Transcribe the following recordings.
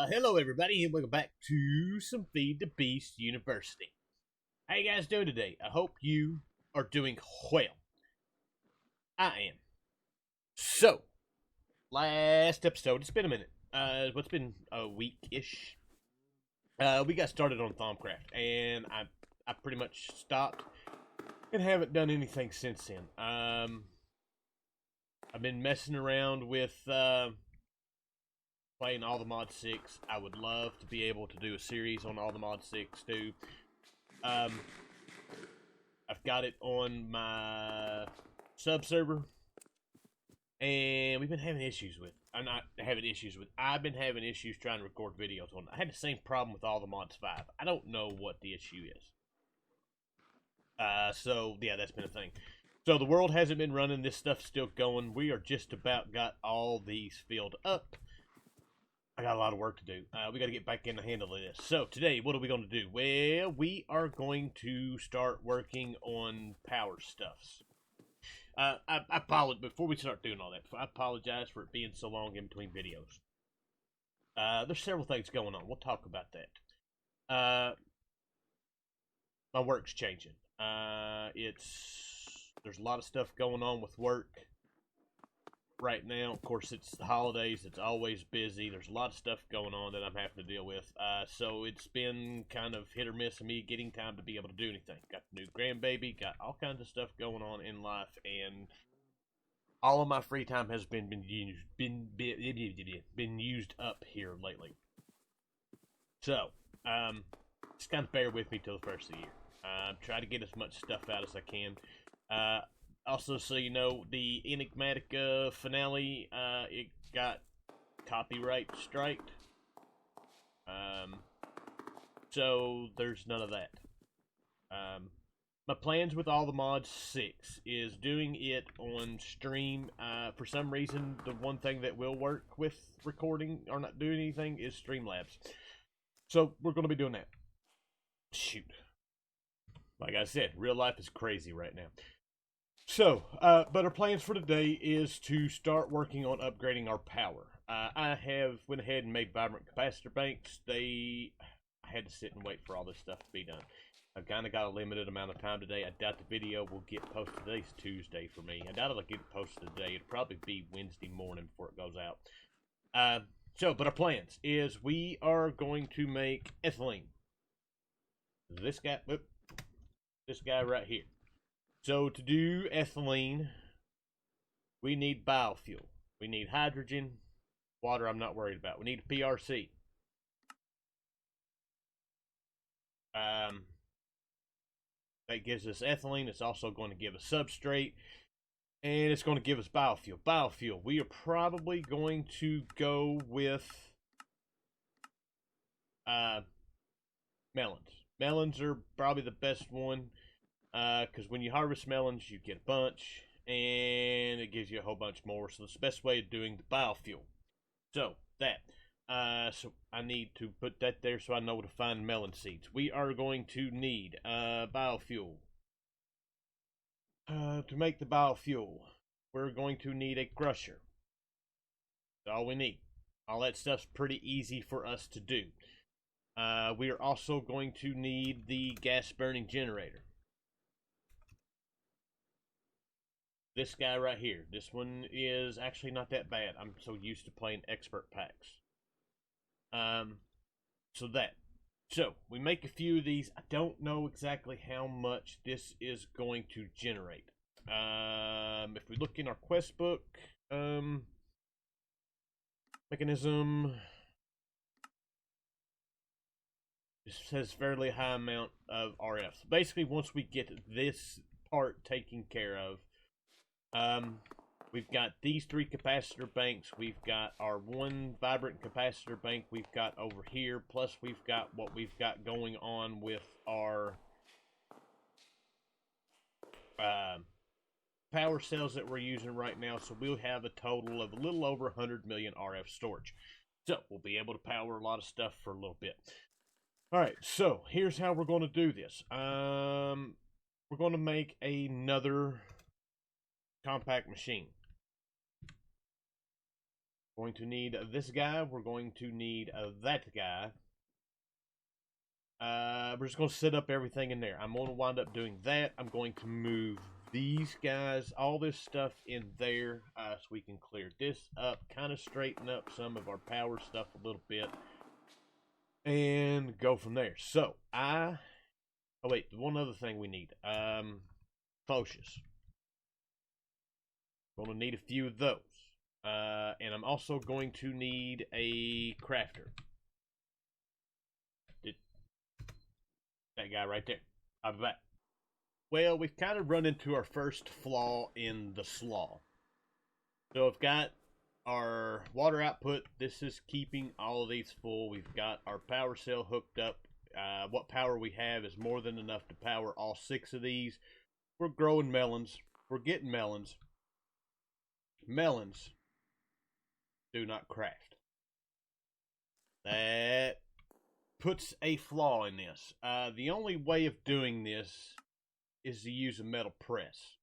Hello everybody, and welcome back to some Feed the Beast University. How you guys doing today? I hope you are doing well. I am. So, last episode, it's been a minute. What's been a week-ish? We got started on Thaumcraft, and I pretty much stopped and haven't done anything since then. I've been messing around with playing all the Mod 6. I would love to be able to do a series on all the Mod 6 too. I've got it on my sub server, and we've been having issues with. I've been having issues trying to record videos on it. I had the same problem with all the Mods 5. I don't know what the issue is. So yeah, that's been a thing. So the world hasn't been running. This stuff's still going. We are just about got all these filled up. I got a lot of work to do. We got to get back in the handle of this. So today, what are we going to do? Well, we are going to start working on power stuffs. I apologize before we start doing all that. I apologize for it being so long in between videos. There's several things going on. We'll talk about that. My work's changing. There's a lot of stuff going on with work right now. Of course, it's the holidays. It's always busy. There's a lot of stuff going on that I'm having to deal with. So it's been kind of hit or miss of me getting time to be able to do anything. Got the new grandbaby. Got all kinds of stuff going on in life, and all of my free time has been used up here lately. So just kind of bear with me till the first of the year. Try to get as much stuff out as I can. Also, so you know, the Enigmatica finale, it got copyright striked. So there's none of that. My plans with all the Mods 6 is doing it on stream. For some reason, the one thing that will work with recording or not doing anything is Streamlabs. So we're going to be doing that. Shoot. Like I said, real life is crazy right now. So, but our plans for today is to start working on upgrading our power. I have went ahead and made vibrant capacitor banks. I had to sit and wait for all this stuff to be done. I've kind of got a limited amount of time today. I doubt the video will get posted. Today's Tuesday for me. I doubt it'll get posted today. It'll probably be Wednesday morning before it goes out. But our plans is we are going to make ethylene. This guy right here. So to do ethylene, we need biofuel. We need hydrogen. Water I'm not worried about. We need a PRC. That gives us ethylene. It's also going to give us substrate. And it's going to give us biofuel. Biofuel. We are probably going to go with melons. Melons are probably the best one. Because when you harvest melons, you get a bunch, and it gives you a whole bunch more. So it's the best way of doing the biofuel. So that, so I need to put that there so I know where to find melon seeds. We are going to need biofuel. To make the biofuel, we're going to need a crusher. That's all we need. All that stuff's pretty easy for us to do. We are also going to need the gas burning generator. This guy right here. This one is actually not that bad. I'm so used to playing expert packs. So we make a few of these. I don't know exactly how much this is going to generate. If we look in our quest book, mechanism, this says fairly high amount of RF. So basically, once we get this part taken care of, we've got these 3 capacitor banks. We've got our 1 vibrant capacitor bank we've got over here. Plus we've got what we've got going on with our power cells that we're using right now. So we'll have a total of a little over 100 million RF storage. So we'll be able to power a lot of stuff for a little bit. Alright, so here's how we're going to do this. We're going to make another compact machine. Going to need this guy. We're going to need that guy. We're just going to set up everything in there. I'm going to wind up doing that. I'm going to move these guys, all this stuff in there, so we can clear this up, kind of straighten up some of our power stuff a little bit, and go from there. So, oh wait, one other thing we need. Cloches. Going to need a few of those. And I'm also going to need a crafter. That guy right there. I'll be back. Well, we've kind of run into our first flaw in the slaw. So I've got our water output. This is keeping all of these full. We've got our power cell hooked up. What power we have is more than enough to power all 6 of these. We're growing melons. We're getting melons. Melons do not craft. That puts a flaw in this. The only way of doing this is to use a metal press.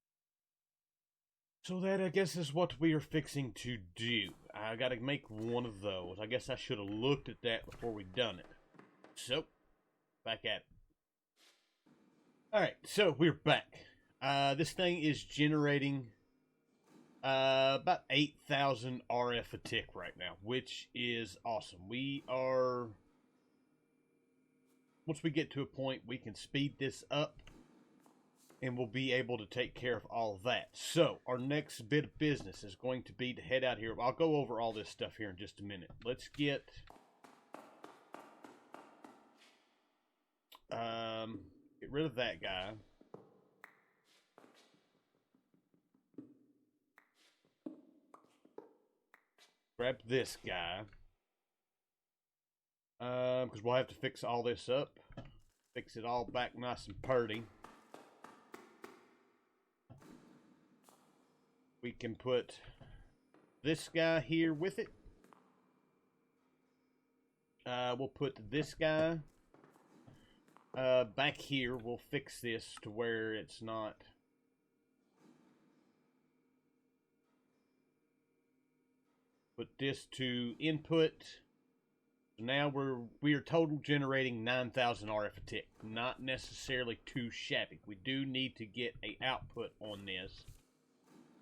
So that, I guess, is what we are fixing to do. I gotta make one of those. I guess I should have looked at that before we done it. So, back at it. Alright, so we're back. This thing is generating about 8,000 RF a tick right now, which is awesome. We are... Once we get to a point, we can speed this up, and we'll be able to take care of all of that. So, our next bit of business is going to be to head out here. I'll go over all this stuff here in just a minute. Let's get... get rid of that guy. Grab this guy. Because we'll have to fix all this up. Fix it all back nice and purty. We can put this guy here with it. We'll put this guy back here. We'll fix this to where it's not... Put this to input. Now we are total generating 9,000 RF a tick. Not necessarily too shabby. We do need to get a output on this.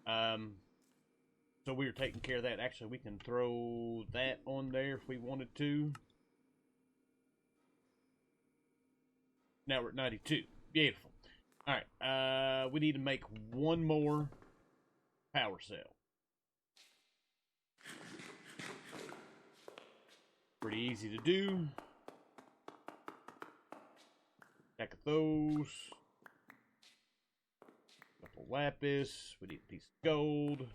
So we are taking care of that. Actually, we can throw that on there if we wanted to. Now we're at 92. Beautiful. Alright, we need to make one more power cell. Pretty easy to do. Stack of those. Couple lapis. We need a piece of gold.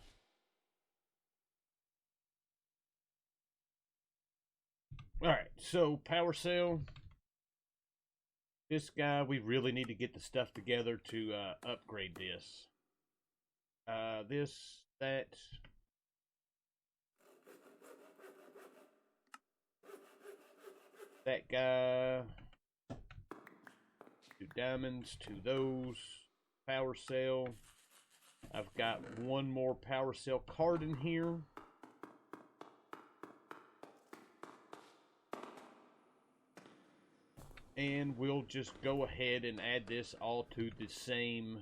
Alright, so power cell. This guy, we really need to get the stuff together to upgrade this. That. That guy. 2 diamonds, 2 those. Power cell. I've got one more power cell card in here. And we'll just go ahead and add this all to the same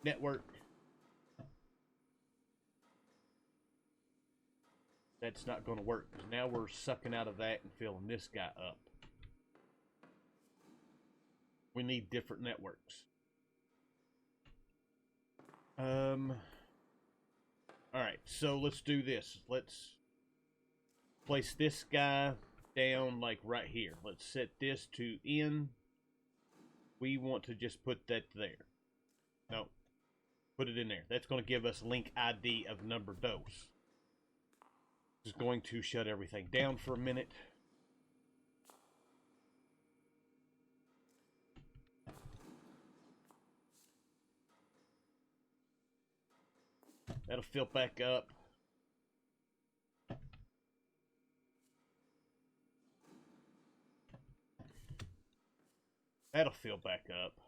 network. That's not going to work because now we're sucking out of that and filling this guy up. We need different networks. Alright, so let's do this. Let's place this guy down like right here. Let's set this to in. We want to just put that there. No, put it in there. That's going to give us link ID of number dose. Just going to shut everything down for a minute. That'll fill back up. That'll fill back up.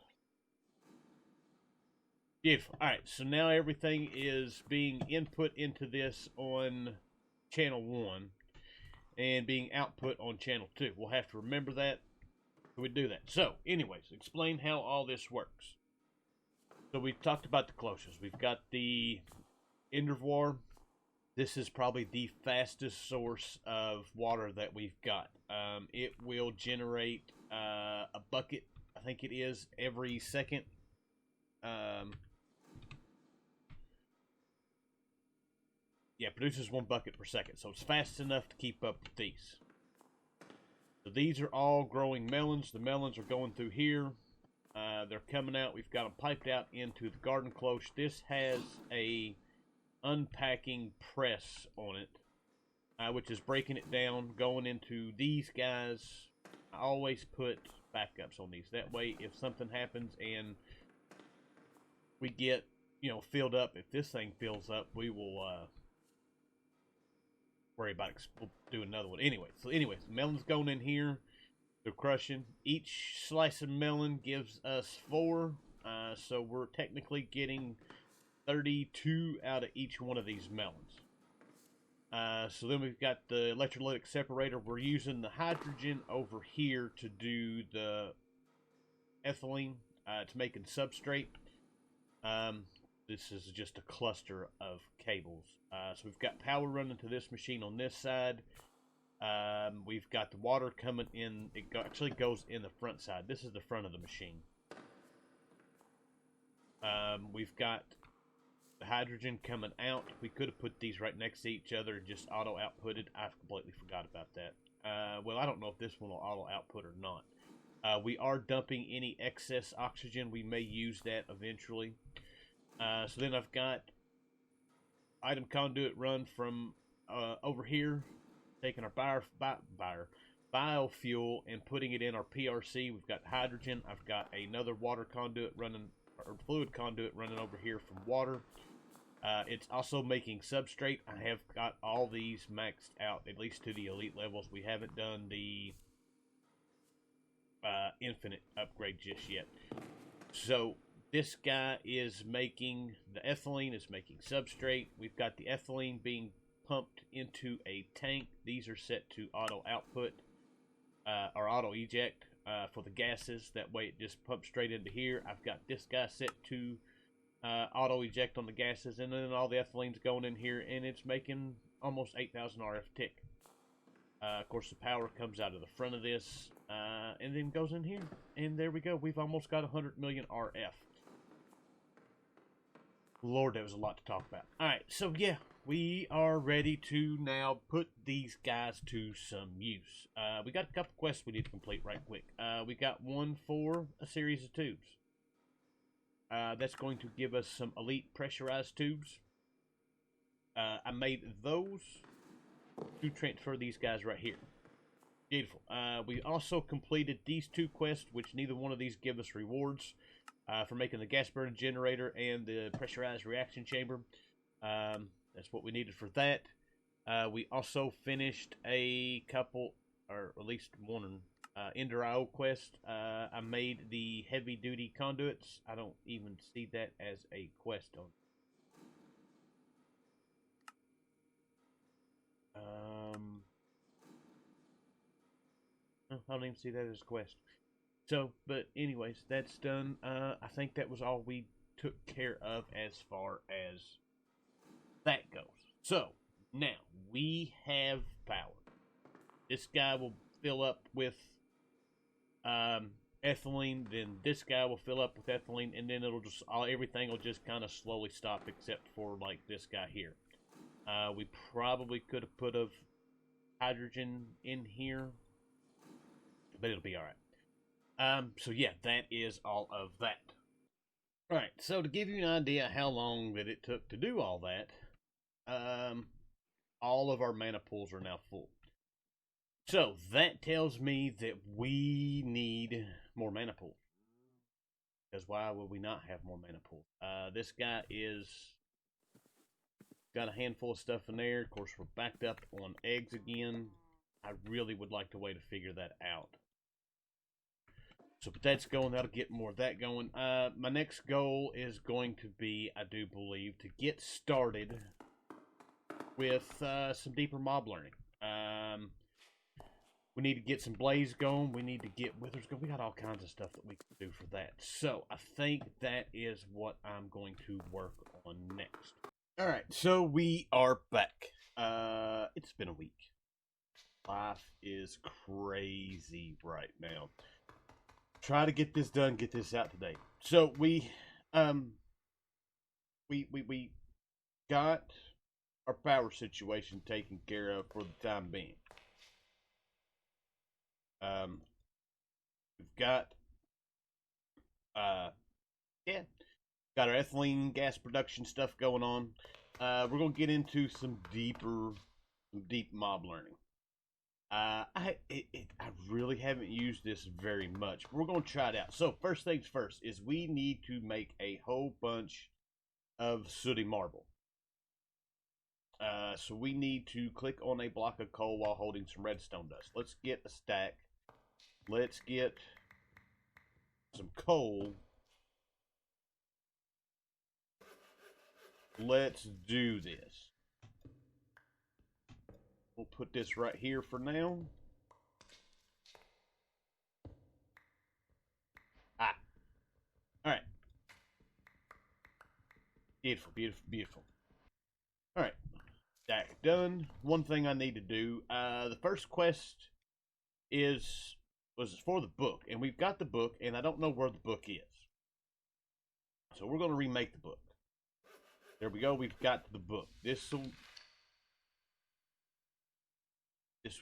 Beautiful. Alright, so now everything is being input into this on channel 1 and being output on channel 2. We'll have to remember that when we do that. So, anyways, explain how all this works. So we talked about the cloches. We've got the Endervoir. This is probably the fastest source of water that we've got. It will generate a bucket, I think it is, every second. Yeah, produces 1 bucket per second, so it's fast enough to keep up with these. So these are all growing melons. The melons are going through here. They're coming out. We've got them piped out into the garden cloche. This has a unpacking press on it, which is breaking it down, going into these guys. I always put backups on these. That way, if something happens and we get, filled up, if this thing fills up, we will worry about it. We'll do another one. Anyways, the melon's going in here. They're crushing. Each slice of melon gives us 4. So we're technically getting 32 out of each one of these melons. So then we've got the electrolytic separator. We're using the hydrogen over here to do the ethylene. It's making substrate. This is just a cluster of cables. So we've got power running to this machine on this side. We've got the water coming in. It actually goes in the front side. This is the front of the machine. We've got the hydrogen coming out. We could have put these right next to each other and just auto outputted. I completely forgot about that. Well, I don't know if this one will auto output or not. We are dumping any excess oxygen. We may use that eventually. So then I've got item conduit run from over here, taking our biofuel and putting it in our PRC. We've got hydrogen. I've got another water conduit running, or fluid conduit running over here from water. It's also making substrate. I have got all these maxed out, at least to the elite levels. We haven't done the infinite upgrade just yet. So this guy is making the ethylene, is making substrate. We've got the ethylene being pumped into a tank. These are set to auto output or auto eject for the gases. That way it just pumps straight into here. I've got this guy set to auto eject on the gases, and then all the ethylene's going in here, and it's making almost 8,000 RF tick. Of course, the power comes out of the front of this and then goes in here, and there we go. We've almost got 100 million RF. Lord, that was a lot to talk about. Alright, so yeah, we are ready to now put these guys to some use. We got a couple quests we need to complete right quick. We got one for a series of tubes. That's going to give us some elite pressurized tubes. I made those to transfer these guys right here. Beautiful. We also completed these 2 quests, which neither one of these give us rewards. For making the gas burner generator and the pressurized reaction chamber. That's what we needed for that. We also finished a couple, or at least one, Ender IO quest. I made the heavy duty conduits. I don't even see that as a quest on. I don't even see that as a quest. So, but anyways, that's done. I think that was all we took care of as far as that goes. So, now, we have power. This guy will fill up with ethylene, then this guy will fill up with ethylene, and then it'll just, everything will just kind of slowly stop except for, like, this guy here. We probably could have put a hydrogen in here, but it'll be alright. So yeah, that is all of that. Alright, so to give you an idea how long that it took to do all that, all of our mana pools are now full. So that tells me that we need more mana pools. Because why would we not have more mana pools? This guy is got a handful of stuff in there. Of course, we're backed up on eggs again. I really would like a way to figure that out. So, but that's going. That'll get more of that going. My next goal is going to be, I do believe, to get started with some deeper mob learning. We need to get some blaze going. We need to get withers going. We got all kinds of stuff that we can do for that. So I think that is what I'm going to work on next. All right, so we are back. It's been a week. Life is crazy right now. Try to get this done, get this out today. So we got our power situation taken care of for the time being. We've got got our ethylene gas production stuff going on. We're gonna get into some deep mob learning. I really haven't used this very much, but we're gonna try it out. So first things first is we need to make a whole bunch of sooty marble. So we need to click on a block of coal while holding some redstone dust. Let's get a stack. Let's get some coal. Let's do this. We'll put this right here for now. Alright. Beautiful, beautiful, beautiful. Alright. Stack done. One thing I need to do. The first quest was for the book. And we've got the book, and I don't know where the book is. So we're going to remake the book. There we go. We've got the book. This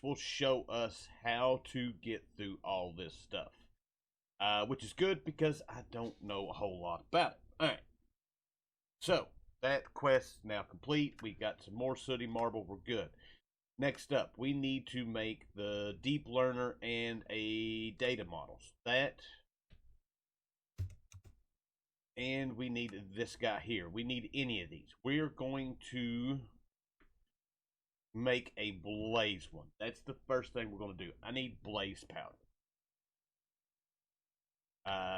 will show us how to get through all this stuff. Which is good because I don't know a whole lot about it. Alright. So, that quest now complete. We got some more sooty marble. We're good. Next up, we need to make the deep learner and a data models. That. And we need this guy here. We need any of these. We're going to make a blaze one. That's the first thing we're going to do. I need blaze powder.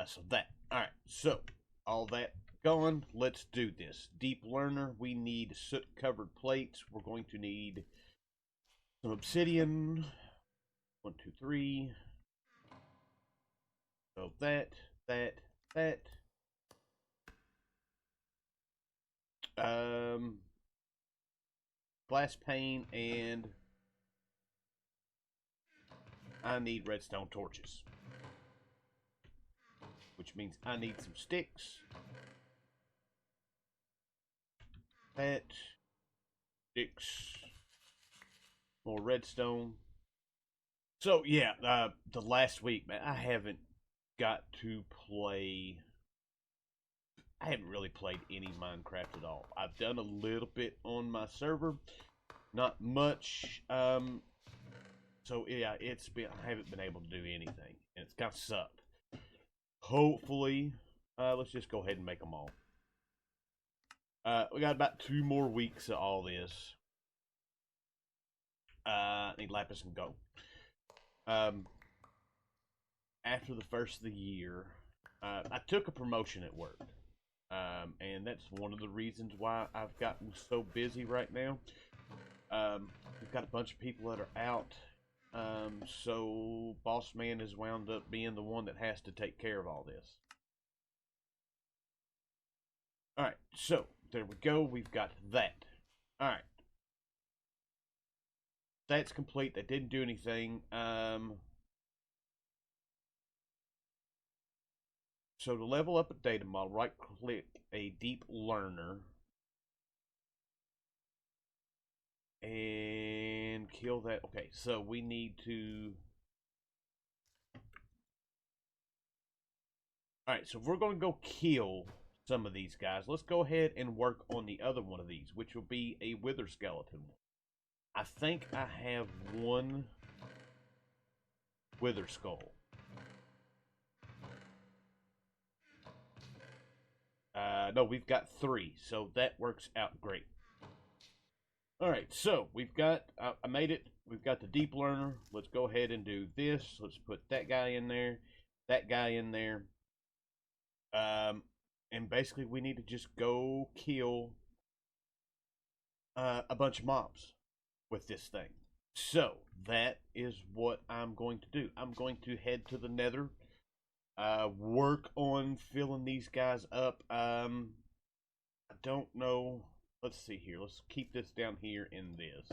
So that. Alright, so all that going. Let's do this. Deep learner, we need soot covered plates. We're going to need some obsidian. 1, 2, 3. So that. Glass pane, and I need redstone torches. Which means I need some sticks. That. Sticks. More redstone. So, yeah, the last week, man, I haven't got to play. I haven't really played any Minecraft at all. I've done a little bit on my server. Not much. So, yeah, I haven't been able to do anything. And it's kind of sucked. Hopefully, let's just go ahead and make them all. We got about 2 more weeks of all this. Need lapis and gold. After the first of the year, I took a promotion at work. And that's one of the reasons why I've gotten so busy right now. We've got a bunch of people that are out. So boss man has wound up being the one that has to take care of all this. Alright, so there we go. We've got that. Alright. That's complete. That didn't do anything. So to level up a data model, right click a deep learner. And kill that. Okay, so we need to. Alright, so if we're going to go kill some of these guys, let's go ahead and work on the other one of these, which will be a wither skeleton. I think I have 1 wither skull. No, we've got 3, so that works out great. Alright, so we've got, I made it. We've got the deep learner. Let's go ahead and do this. Let's put that guy in there, that guy in there. And basically we need to just go kill a bunch of mobs with this thing. So that is what I'm going to do. I'm going to head to the Nether, work on filling these guys up. I don't know. Let's see here. Let's keep this down here in this.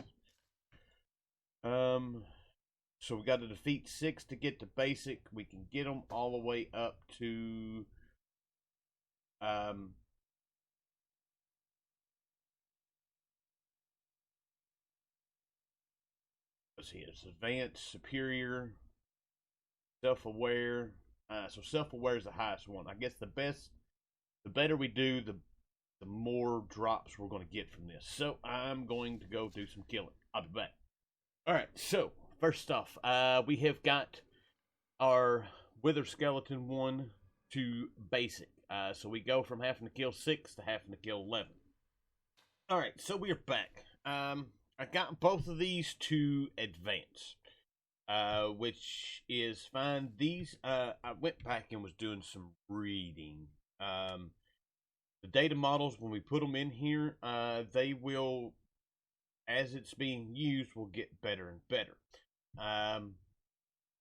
So we got to defeat 6 to get to basic. We can get them all the way up to let's see, it's advanced, superior, self-aware. So self-aware is the highest one. I guess the better we do, the more drops we're going to get from this. So I'm going to go do some killing. I'll be back. All right. So first off, we have got our Wither Skeleton 1 to basic. So we go from having to kill 6 to having to kill 11. All right. So we are back. I got both of these to advance, which is fine. These, I went back and was doing some reading. The data models, when we put them in here, they will, as it's being used, will get better and better.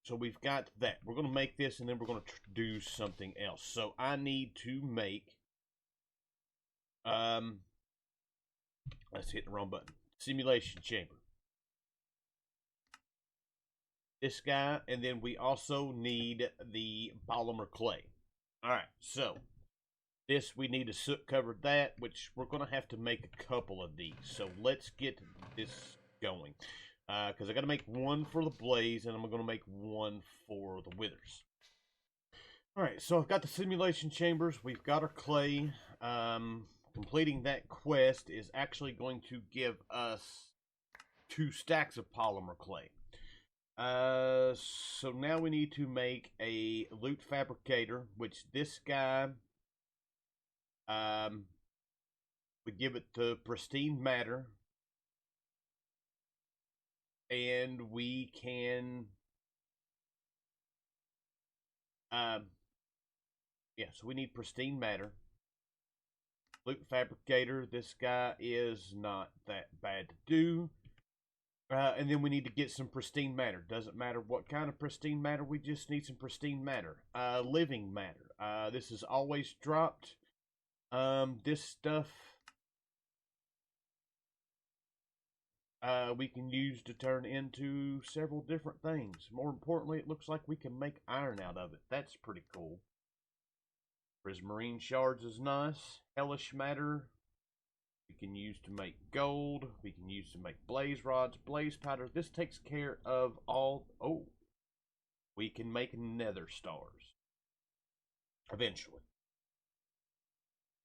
So we've got that. We're going to make this, and then we're going to do something else. So I need to make, let's hit the wrong button. Simulation chamber. This guy, and then we also need the polymer clay. Alright, so this we need to soot cover that, which we're going to have to make a couple of these. So let's get this going. Because I got to make one for the blaze, and I'm going to make one for the withers. Alright, so I've got the simulation chambers. We've got our clay. Completing that quest is actually going to give us 2 stacks of polymer clay. So now we need to make a loot fabricator, which this guy, we give it to pristine matter, and we can, yeah, so we need pristine matter. Loot fabricator, this guy is not that bad to do. And then we need to get some pristine matter. Doesn't matter what kind of pristine matter, we just need some pristine matter. Living matter. This is always dropped. This stuff we can use to turn into several different things. More importantly, it looks like we can make iron out of it. That's pretty cool. Prismarine shards is nice. Hellish matter we can use to make gold. We can use to make blaze rods, blaze powder. This takes care of all. Oh, we can make nether stars eventually.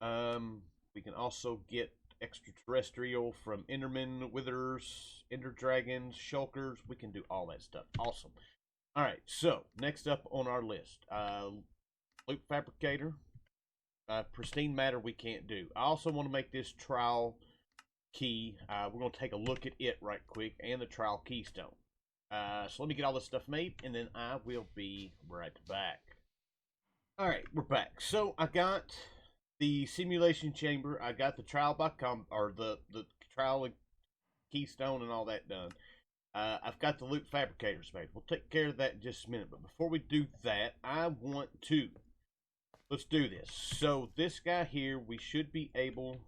We can also get extraterrestrial from Endermen, Withers, Ender Dragons, Shulkers. We can do all that stuff. Awesome. Alright, so next up on our list, loot fabricator. Pristine matter we can't do. I also want to make this trial key. We're going to take a look at it right quick, and the trial keystone. So let me get all this stuff made, and then I will be right back. Alright, we're back. So I got the simulation chamber. I got the trial by the trial keystone and all that done. I've got the loot fabricators made. We'll take care of that in just a minute. But before we do that, I want to, let's do this. So this guy here, we should be able,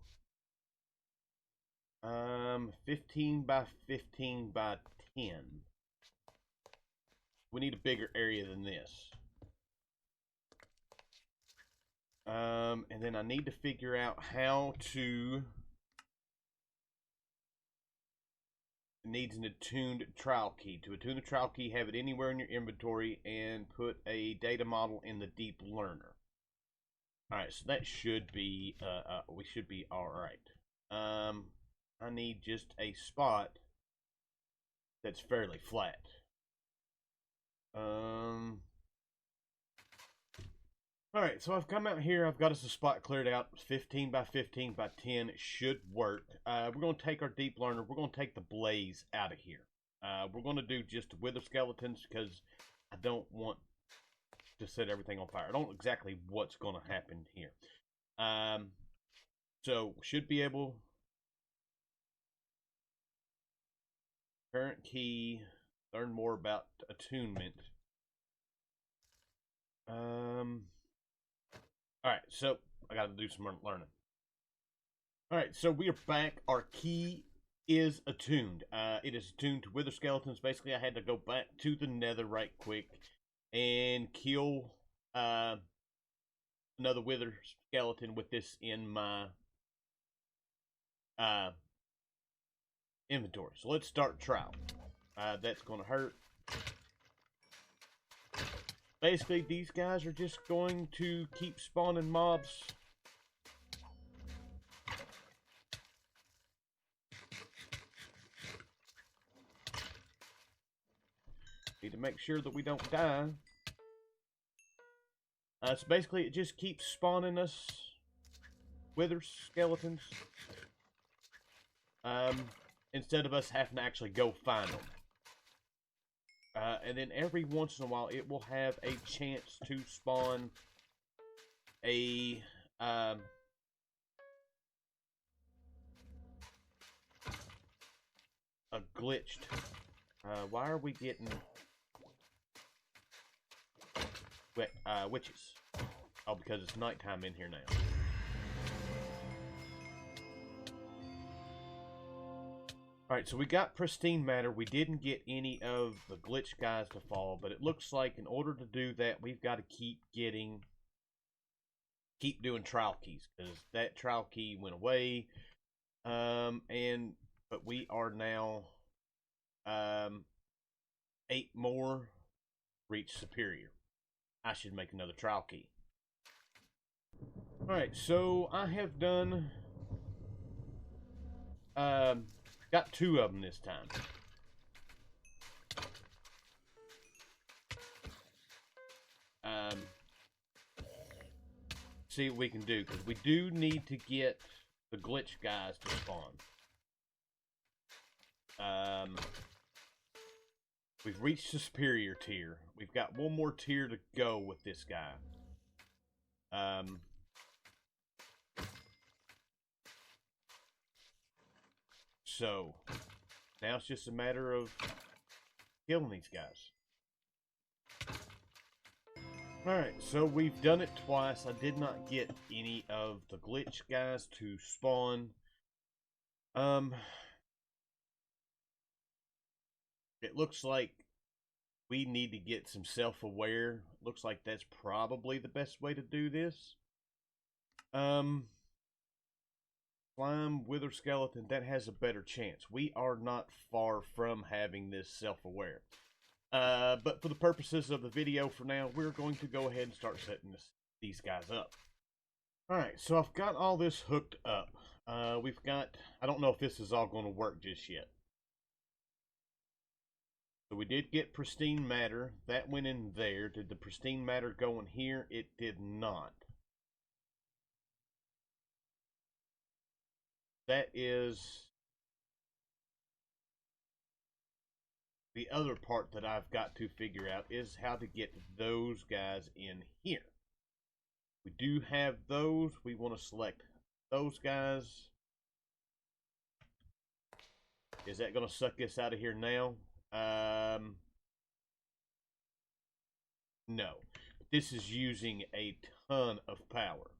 15 by 15 by 10. We need a bigger area than this. And then I need to figure out how to, it needs an attuned trial key. To attune the trial key, have it anywhere in your inventory and put a data model in the deep learner. Alright, so that should be, we should be alright. I need just a spot that's fairly flat. Alright, so I've come out here, I've got us a spot cleared out, 15 by 15 by 10, it should work. We're going to take our deep learner, we're going to take the blaze out of here. We're going to do just wither skeletons because I don't want to set everything on fire. I don't know exactly what's going to happen here. So, should be able Current key. Learn more about attunement. Alright, so I gotta do some learning. Alright, so we are back. Our key is attuned. It is attuned to wither skeletons. Basically, I had to go back to the nether right quick and kill another wither skeleton with this in my inventory. So let's start trial. That's going to hurt. Basically, these guys are just going to keep spawning mobs. Need to make sure that we don't die. So basically, it just keeps spawning us wither skeletons. Instead of us having to actually go find them. And then every once in a while, it will have a chance to spawn a glitched. Why are we getting witches? Oh, because it's nighttime in here now. Alright, so we got pristine matter. We didn't get any of the glitch guys to fall, but it looks like in order to do that, we've got to keep doing trial keys, because that trial key went away. But we are now 8 more reach superior. I should make another trial key. Alright, so I have done got 2 of them this time. See what we can do, because we do need to get the glitch guys to spawn. We've reached the superior tier. We've got 1 more tier to go with this guy. So, now it's just a matter of killing these guys. Alright, so we've done it twice. I did not get any of the glitch guys to spawn. It looks like we need to get some self-aware. Looks like that's probably the best way to do this. Slime, wither skeleton, that has a better chance. We are not far from having this self-aware. But for the purposes of the video for now, we're going to go ahead and start setting these guys up. Alright, so I've got all this hooked up. We've got, I don't know if this is all going to work just yet. So we did get pristine matter. That went in there. Did the pristine matter go in here? It did not. That is the other part that I've got to figure out, is how to get those guys in here. We do have those. We want to select those guys. Is that going to suck us out of here now? No. This is using a ton of power.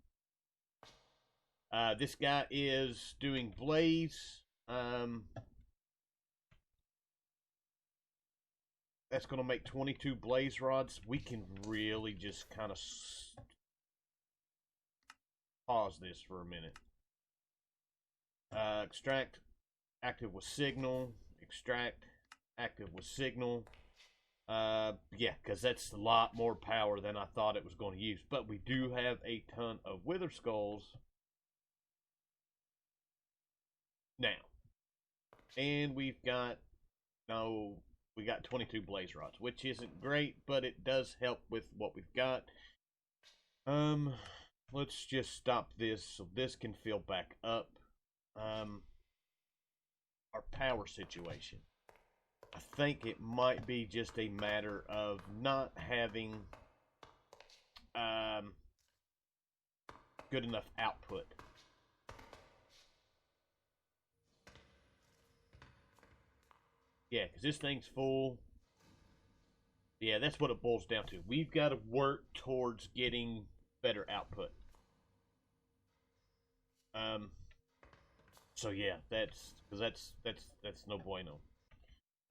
This guy is doing blaze. That's going to make 22 blaze rods. We can really just kind of pause this for a minute. Extract, active with signal. Extract, active with signal. Yeah, because that's a lot more power than I thought it was going to use. But we do have a ton of wither skulls now. And we've got, we got 22 blaze rods, which isn't great, but it does help with what we've got. Let's just stop this so this can fill back up. Our power situation. I think it might be just a matter of not having good enough output. Yeah, because this thing's full. Yeah, that's what it boils down to. We've got to work towards getting better output. So yeah, that's no bueno.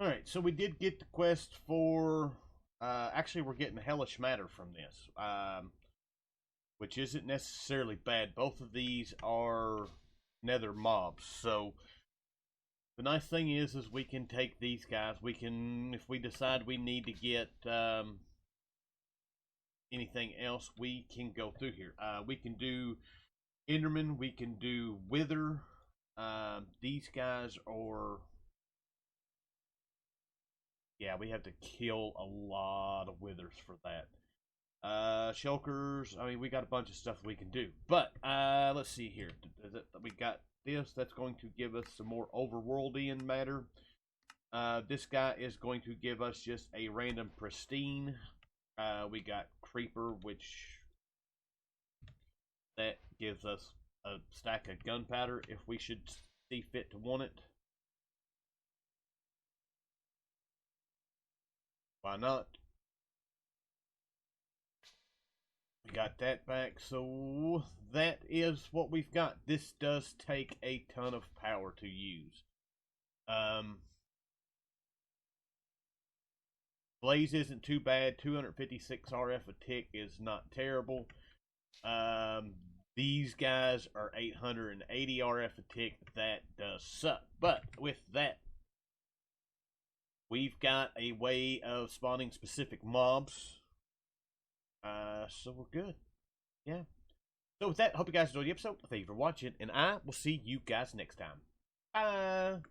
All right, so we did get the quest for. Actually, we're getting hellish matter from this, which isn't necessarily bad. Both of these are nether mobs, so the nice thing is we can take these guys. We can, if we decide we need to get anything else, we can go through here. We can do Enderman. We can do Wither. These guys are. Yeah, we have to kill a lot of withers for that. Shulkers, I mean, we got a bunch of stuff we can do. But, let's see here. We got this. That's going to give us some more overworldian matter. This guy is going to give us just a random pristine. We got Creeper, which that gives us a stack of gunpowder if we should see fit to want it. Why not? We got that back, so that is what we've got. This does take a ton of power to use. Blaze isn't too bad. 256 RF a tick is not terrible. These guys are 880 RF a tick. That does suck. But with that, we've got a way of spawning specific mobs. So we're good. Yeah. So with that, hope you guys enjoyed the episode. Thank you for watching, and I will see you guys next time. Bye.